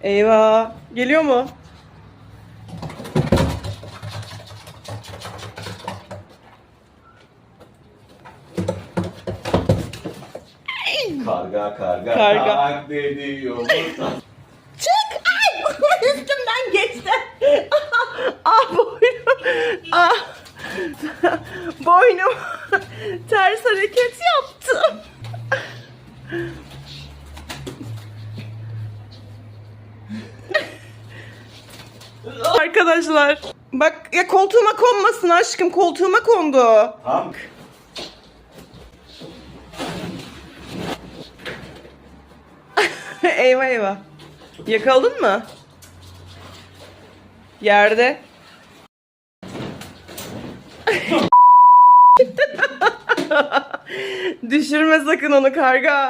Eyvah. Geliyor mu? Karga Karga. tak dedi yumurta. Çık! Ay! Üstümden geçti. Boynum. Boynum ters hareket yaptı. Arkadaşlar. Bak ya, koltuğuma konmasın aşkım. Koltuğuma kondu. Tamam. Eyvah eyvah. Yakaladın mı? Yerde. Düşürme sakın onu karga.